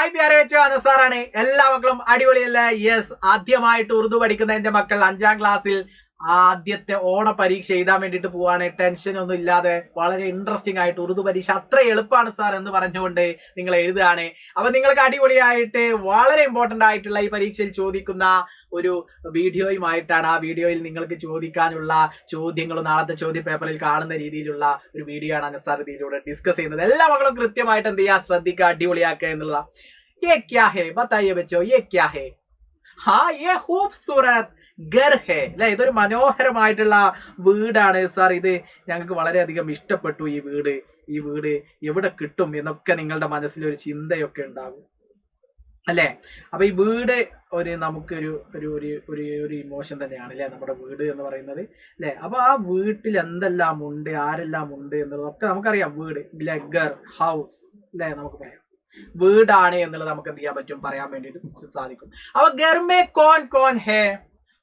Hi പ്യാരെ വെച്ചോ അനസാറാണ്. എല്ലാ മക്കളും അടിപൊളിയല്ലേ? യെസ്, ആദ്യമായിട്ട് ഉറുദു പഠിക്കുന്ന എന്റെ മക്കൾ 5ാം ക്ലാസ്സിൽ ആദ്യത്തെ ഓണ പരീക്ഷ എഴുതാൻ വേണ്ടിയിട്ട് പോവാണ്. ടെൻഷൻ ഒന്നും ഇല്ലാതെ വളരെ ഇൻട്രസ്റ്റിംഗ് ആയിട്ട് ഉറുദു പരീക്ഷ അത്ര എളുപ്പമാണ് സാർ എന്ന് പറഞ്ഞുകൊണ്ട് നിങ്ങൾ എഴുതുകയാണ്. അപ്പൊ നിങ്ങൾക്ക് അടിപൊളിയായിട്ട് വളരെ ഇമ്പോർട്ടന്റ് ആയിട്ടുള്ള ഈ പരീക്ഷയിൽ ചോദിക്കുന്ന ഒരു വീഡിയോയുമായിട്ടാണ്. ആ വീഡിയോയിൽ നിങ്ങൾക്ക് ചോദിക്കാനുള്ള ചോദ്യങ്ങളും നാളത്തെ ചോദ്യ പേപ്പറിൽ കാണുന്ന രീതിയിലുള്ള ഒരു വീഡിയോ ആണ് അനസാർ ഇതിലൂടെ ഡിസ്കസ് ചെയ്യുന്നത്. എല്ലാ മക്കളും കൃത്യമായിട്ട് എന്ത് ചെയ്യുക, ശ്രദ്ധിക്കുക, അടിപൊളിയാക്കുക എന്നുള്ളതാ. യേ ക്യാ ഹേ ബതായിയേ ബച്ചോ, യേ ക്യാ ഹേ? യേ ഖൂബ്സൂരത് ഘർ ഹേ. അല്ലെ, ഇതൊരു മനോഹരമായിട്ടുള്ള വീടാണ് സാർ. ഇത് ഞങ്ങൾക്ക് വളരെയധികം ഇഷ്ടപ്പെട്ടു. ഈ വീട് എവിടെ കിട്ടും എന്നൊക്കെ നിങ്ങളുടെ മനസ്സിൽ ഒരു ചിന്തയൊക്കെ ഉണ്ടാകും അല്ലെ. അപ്പൊ ഈ വീട് നമുക്കൊരു ഒരു ഇമോഷൻ തന്നെയാണ് അല്ലെ, നമ്മുടെ വീട് എന്ന് പറയുന്നത് അല്ലെ. അപ്പൊ ആ വീട്ടിൽ എന്തെല്ലാം ഉണ്ട്, ആരെല്ലാം ഉണ്ട് എന്നുള്ളതൊക്കെ നമുക്കറിയാം. വീട് അല്ലെ, ഘർ ഹൗസ് അല്ലെ, നമുക്ക് പറയാം വീടാണ് എന്നുള്ളത് നമുക്ക് എന്ത് ചെയ്യാൻ പറ്റും, പറയാൻ വേണ്ടിയിട്ട് സാധിക്കും. അപ്പൊ ഗർമേ കോൻ കോൻ ഹേ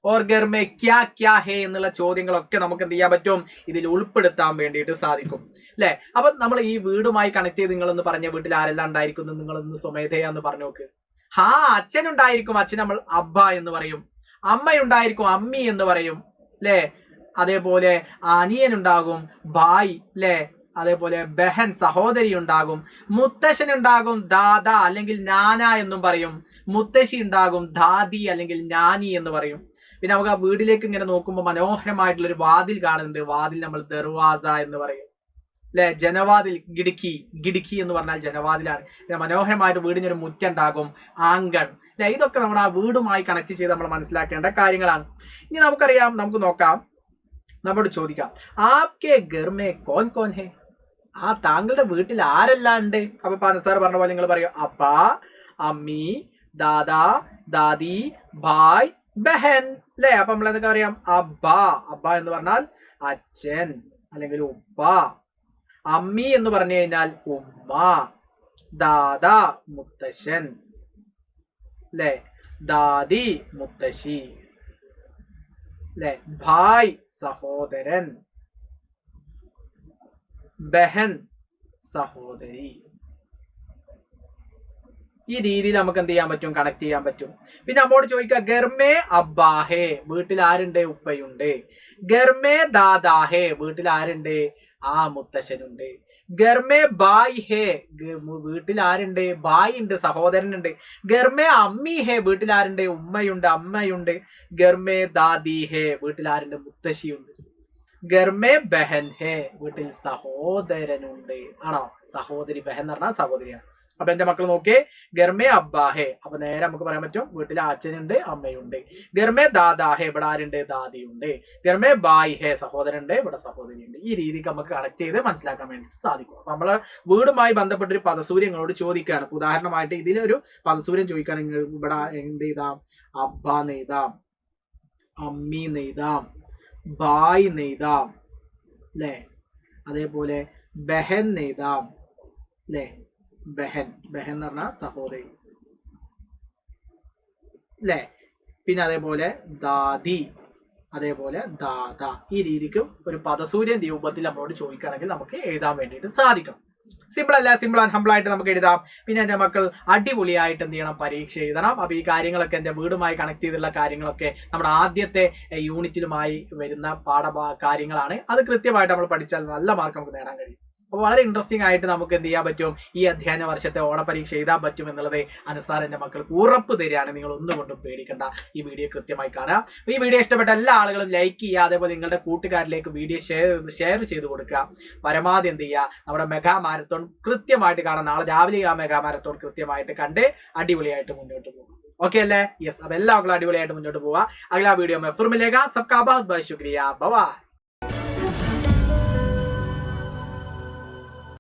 ഓർ ഗർമേ ക്യാ ക്യാ ഹേ എന്നുള്ള ചോദ്യങ്ങളൊക്കെ നമുക്ക് എന്ത് ചെയ്യാൻ പറ്റും, ഇതിൽ ഉൾപ്പെടുത്താൻ വേണ്ടിയിട്ട് സാധിക്കും അല്ലെ. അപ്പൊ നമ്മൾ ഈ വീടുമായി കണക്ട് ചെയ്ത് നിങ്ങളൊന്ന് പറഞ്ഞ വീട്ടിൽ ആരെല്ലാം ഉണ്ടായിരിക്കും നിങ്ങളൊന്ന് സ്വമേധയാന്ന് പറഞ്ഞു നോക്ക്. അച്ഛനുണ്ടായിരിക്കും, അച്ഛൻ നമ്മൾ അബ്ബ എന്ന് പറയും. അമ്മയുണ്ടായിരിക്കും, അമ്മി എന്ന് പറയും അല്ലെ. അതേപോലെ അനിയനുണ്ടാകും, ഭായ് അല്ലെ. അതേപോലെ ബഹൻ സഹോദരി ഉണ്ടാകും. മുത്തശ്ശൻ ഉണ്ടാകും, ദാദ അല്ലെങ്കിൽ നാന എന്നും പറയും. മുത്തശ്ശി ഉണ്ടാകും, ദാദി അല്ലെങ്കിൽ നാനി എന്ന് പറയും. പിന്നെ നമുക്ക് ആ വീട്ടിലേക്ക് ഇങ്ങനെ നോക്കുമ്പോൾ മനോഹരമായിട്ടുള്ള ഒരു വാതിൽ കാണുന്നുണ്ട്. വാതിൽ നമ്മൾ ദർവാസ എന്ന് പറയും അല്ലെ. ജനവാതിൽ ഗിടുക്കി എന്ന് പറഞ്ഞാൽ ജനവാതിലാണ്. പിന്നെ മനോഹരമായിട്ട് വീടിനൊരു മുറ്റുണ്ടാകും, ആങ്കൺ അല്ലെ. ഇതൊക്കെ നമ്മുടെ ആ വീടുമായി കണക്ട് ചെയ്ത് നമ്മൾ മനസ്സിലാക്കേണ്ട കാര്യങ്ങളാണ്. ഇനി നമുക്കറിയാം, നമുക്ക് നോക്കാം, നമ്മോട് ചോദിക്കാം, ആപ്കെ ഘർ മേ കോൻ കോൻ ഹേ? താങ്കളുടെ വീട്ടിൽ ആരെല്ലാം ഉണ്ട്? അപ്പൊ അനസാർ പറഞ്ഞ പോലെ നിങ്ങൾ പറയും അപ്പ, അമ്മി, ദാദാ, ദാദി, ഭായ്, ബഹൻ അല്ലെ. അപ്പൊ നമ്മൾ എന്തൊക്കെ പറയാം, അബ്ബ എന്ന് പറഞ്ഞാൽ അച്ഛൻ അല്ലെങ്കിൽ ഉപ്പ. അമ്മി എന്ന് പറഞ്ഞു കഴിഞ്ഞാൽ ഉമ്മ. ദാദാ മുത്തശ്ശൻ അല്ലെ. ദാദി മുത്തശ്ശി അല്ലെ. ഭായ് സഹോദരൻ, ബഹൻ സഹോദരി. ഈ രീതിയിൽ നമുക്ക് എന്ത് ചെയ്യാൻ പറ്റും, കണക്ട് ചെയ്യാൻ പറ്റും. പിന്നെ നമ്മോട് ചോദിക്കുക, ഗർമേ അബ്ബാഹേ, വീട്ടിൽ ആരുണ്ട്, ഉപ്പയുണ്ട്. ഗർമേ ദാദാഹേ, വീട്ടിൽ ആരുണ്ട്, മുത്തശ്ശനുണ്ട്. ഗർമേ ബായ് ഹേ, വീട്ടിൽ ആരുണ്ട്, ബായ് ഉണ്ട്, സഹോദരനുണ്ട്. ഗർമേ അമ്മി ഹേ, വീട്ടിൽ ആരുണ്ട്, ഉമ്മയുണ്ട്, അമ്മയുണ്ട്. ഗർമേ ദാദി ഹേ, വീട്ടിൽ ആരുണ്ട്, മുത്തശ്ശിയുണ്ട്. ഗർമേ ബഹൻ ഹേ, വീട്ടിൽ സഹോദരനുണ്ട്. ആണോ? സഹോദരി, ബഹൻ എന്ന് പറഞ്ഞാൽ സഹോദരിയാണ്. അപ്പൊ എന്റെ മക്കൾ നോക്കിയേ, ഗർമേ അബ്ബാഹേ, അപ്പൊ നേരെ നമുക്ക് പറയാൻ പറ്റും വീട്ടിൽ അച്ഛനുണ്ട്, അമ്മയുണ്ട്. ഗർമേ ദാദാഹേ, ഇവിടെ ആരുണ്ട്, ദാദിയുണ്ട്. ഗർമേ ബായ് ഹേ, സഹോദരനുണ്ട്, ഇവിടെ സഹോദരിയുണ്ട്. ഈ രീതിക്ക് നമുക്ക് കണക്ട് ചെയ്ത് മനസ്സിലാക്കാൻ വേണ്ടി സാധിക്കും. അപ്പൊ നമ്മളെ വീടുമായി ബന്ധപ്പെട്ടൊരു പദസൂര്യങ്ങളോട് ചോദിക്കുകയാണ്. ഉദാഹരണമായിട്ട് ഇതിലൊരു പദസൂര്യൻ ചോദിക്കുകയാണെങ്കിൽ ഇവിടെ എന്ത് ചെയ്താം, അബ്ബ നെയ്താം, അമ്മി നെയ്താം, ബായ് നെയ്താം അല്ലെ. അതേപോലെ ബഹൻ നെയ്താം അല്ലെ. ബഹൻ എന്ന് പറഞ്ഞാൽ സഹോദരി അല്ലെ. പിന്നെ അതേപോലെ ദാദി, അതേപോലെ ദാദ. ഈ രീതിക്ക് ഒരു പദസൂര്യൻ രൂപത്തിൽ നമ്മളോട് ചോദിക്കുകയാണെങ്കിൽ നമുക്ക് എഴുതാൻ വേണ്ടിയിട്ട് സാധിക്കും. സിമ്പിൾ അല്ല, സിമ്പിൾ ആൻഡ് ഹംബിൾ ആയിട്ട് നമുക്ക് എഴുതാം. പിന്നെ എന്റെ മക്കൾ അടിപൊളിയായിട്ട് എന്ത് ചെയ്യണം, പരീക്ഷ എഴുതണം. അപ്പൊ ഈ കാര്യങ്ങളൊക്കെ എന്റെ വീടുമായി കണക്ട് ചെയ്തിട്ടുള്ള കാര്യങ്ങളൊക്കെ നമ്മുടെ ആദ്യത്തെ യൂണിറ്റിലുമായി വരുന്ന കാര്യങ്ങളാണ്. അത് കൃത്യമായിട്ട് നമ്മൾ പഠിച്ചാൽ നല്ല മാർക്ക് നമുക്ക് നേടാൻ കഴിയും. അപ്പോൾ വളരെ ഇൻട്രസ്റ്റിംഗ് ആയിട്ട് നമുക്ക് എന്ത് ചെയ്യാൻ പറ്റും, ഈ അധ്യയന വർഷത്തെ ഓണപരീക്ഷ എഴുതാൻ പറ്റും എന്നുള്ളത് അനസാർ എന്റെ മക്കൾക്ക് ഉറപ്പ് തരികയാണ്. നിങ്ങൾ ഒന്നുകൊണ്ടും പേടിക്കണ്ട, ഈ വീഡിയോ കൃത്യമായി കാണുക. ഈ വീഡിയോ ഇഷ്ടപ്പെട്ട എല്ലാ ആളുകളും ലൈക്ക് ചെയ്യുക. അതേപോലെ നിങ്ങളുടെ കൂട്ടുകാരിലേക്ക് വീഡിയോ ഷെയർ ചെയ്ത് കൊടുക്കുക. പരമാവധി എന്ത് ചെയ്യുക, നമ്മുടെ മെഗാ മാരത്തോൺ കൃത്യമായിട്ട് കാണാം. നാളെ രാവിലെ ആ മെഗാ മാരത്തോൺ കൃത്യമായിട്ട് കണ്ട് അടിപൊളിയായിട്ട് മുന്നോട്ട് പോകും. ഓക്കെ അല്ലേ? യെസ്. അപ്പൊ എല്ലാ മക്കളും അടിപൊളിയായിട്ട് മുന്നോട്ട് പോവുക. അഗലാ വീഡിയോ में फिर मिलेगा. सबका बहुत बहुत शुक्रिया. बाय.